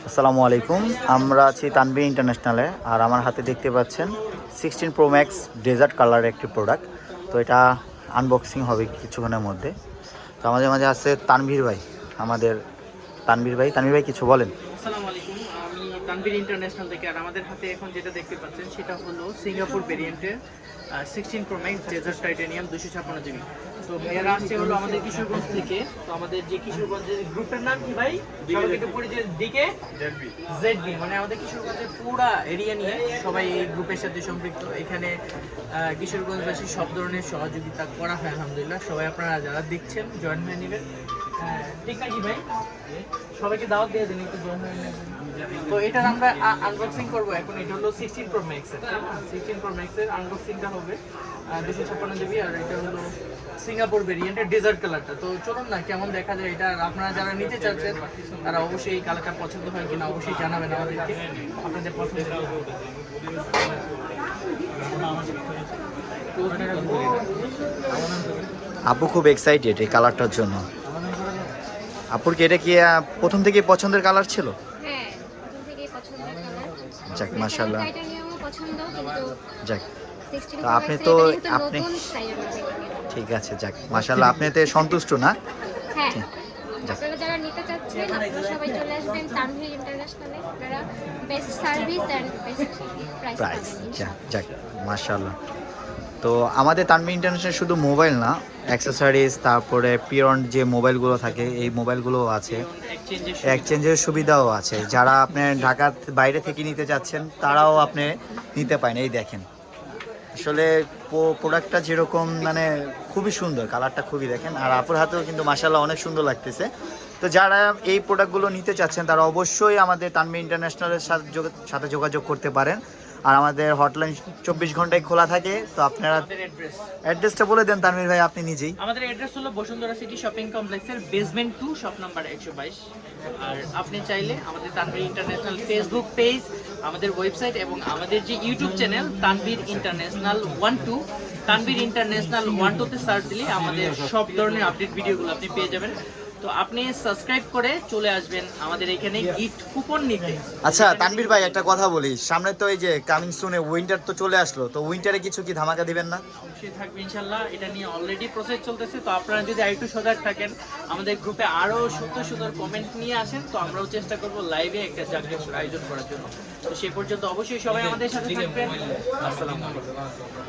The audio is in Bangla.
আসসালামু আলাইকুম। আমরা আছি তানভীর ইন্টারন্যাশনালে, আর আমার হাতে দেখতে পাচ্ছেন 16 প্রো ম্যাক্স ডেজার্ট কালারের একটি প্রোডাক্ট। তো এটা আনবক্সিং হবে কিছুক্ষণের মধ্যে। তো আমাদের মাঝে আছে তানভীর ভাই। আমাদের তানভীর ভাই কিছু বলেন। আসসালামু আলাইকুম, আমি তানভীর ইন্টারন্যাশনাল থেকে। আর আমাদের হাতে এখন যেটা দেখতে পাচ্ছেন সেটা হলো সিঙ্গাপুর ভেরিয়েন্টের 16 pro max desert titanium 256 GB। তো ভাইয়ারা আসছে হলো আমাদের কিশোরগঞ্জ থেকে। তো আমাদের যে কিশোরগঞ্জের গ্রুপের নাম কি ভাই? সবাইকে পরিচয় দিকে জেডবি, মানে আমাদের কিশোরগঞ্জের পুরা এরিয়া নিয়ে সবাই এই গ্রুপের সাথে সম্পৃক্ত। এখানে কিশোরগঞ্জবাসী সব ধরনের সহযোগিতা করা হয় আলহামদুলিল্লাহ। সবাই আপনারা যারা দেখছেন জয়েন হয়ে নেবেন, ঠিক নাকি ভাই? সবাইকে দাওয়াত দিয়ে দিন একটু জয়েন হয়ে নেবেন। তো এটার আমরা আনবক্সিং করবো এখন। এটা হলো 16 প্রো ম্যাক্সের, 16 প্রো ম্যাক্সের আনবক্সিংটা হবে 256 GB। আর এটা হলো সিঙ্গাপুর ভেরিয়েন্টের ডেজার্ট কালারটা। তো চলুন না কেমন দেখা যায় এটা। আর আপনারা যারা নিতে চাচ্ছেন তারা অবশ্যই এই কালারটা পছন্দ হয় কিনা অবশ্যই জানাবেন আমাদেরকে, আপনাদের পছন্দ। আপু খুব এক্সাইটেড এই কালারটার জন্য। আপুর কি এটা কি প্রথম থেকে পছন্দের কালার ছিল? হ্যাঁ, প্রথম থেকেই পছন্দের কালার। যাক মাশাআল্লাহ। টাইটানিয়ামও পছন্দ, কিন্তু যাক 16 তো প্রো আপনি ম্যাক্স তো এটা কিন্তু আপনি নতুন টাইটানিয়াম। ঠিক আছে, যাক মাশাআল্লাহ, আপনি এতে সন্তুষ্ট না? হ্যাঁ, যাক। আপনারা যারা নিতে চাচ্ছেন আপনারা সবাই চলে আসবেন তানভীর ইন্টারন্যাশনালে। আপনারা best service and best price price পাবেন। যাক যাক মাশাআল্লাহ। তো আমাদের তানভীর ইন্টারন্যাশনাল শুধু মোবাইল না, অ্যাক্সেসরিজ, তারপরে পিওন যে মোবাইলগুলো থাকে এই মোবাইলগুলোও আছে, এক্সচেঞ্জের সুবিধাও আছে। যারা আপনি ঢাকার বাইরে থেকে নিতে চাচ্ছেন তারাও আপনি নিতে পারেন। এই দেখেন, আসলে প্রোডাক্টটা যেরকম মানে খুবই সুন্দর, কালারটা খুবই দেখেন। আর আপুর হাতেও কিন্তু মাশাআল্লাহ অনেক সুন্দর লাগতেছে। তো যারা এই প্রোডাক্টগুলো নিতে চাচ্ছেন তারা অবশ্যই আমাদের তানভীর ইন্টারন্যাশনালের সাথে যোগাযোগ করতে পারেন। আর আমাদের হটলাইন 24 ঘন্টায় খোলা থাকে। তো আপনারা অ্যাড্রেসটা বলে দেন তানভীর ভাই আপনি নিজেই। আমাদের অ্যাড্রেস হলো বসুন্ধরা সিটি শপিং কমপ্লেক্সের বেসমেন্ট 2, শপ নাম্বার 122। আর আপনি চাইলে আমাদের তানভীর ইন্টারন্যাশনাল ফেসবুক পেজ, আমাদের ওয়েবসাইট এবং আমাদের যে YouTube channel Tanvir international 12, Tanvir international 12তে সার্চ দিলে আমাদের সব ধরনের আপডেট ভিডিওগুলো আপনি পেয়ে যাবেন। তো আপনি সাবস্ক্রাইব করে চলে আসবেন আমাদের এখানে গিফট কুপন নিতে। আচ্ছা তানভীর ভাই একটা কথা বলি, সামনে তো এই যে কামিং সুনে উইন্টার তো চলে আসলো, তো উইন্টারে কিছু কি ধামাকা দিবেন না? অবশ্যই থাকবে ইনশাল্লাহ, এটা নিয়ে অলরেডি প্রসেস চলতেছে। তো আপনারা যদি আরেকটু সজাগ থাকেন, আমাদের গ্রুপে আরো সুন্দর সুন্দর কমেন্ট নিয়ে আসেন, তো আমরাও চেষ্টা করব লাইভে একটা জাগরণের আয়োজন করার জন্য। তো সে পর্যন্ত অবশ্যই সবাই আমাদের সাথে থাকবেন। আসসালামু আলাইকুম।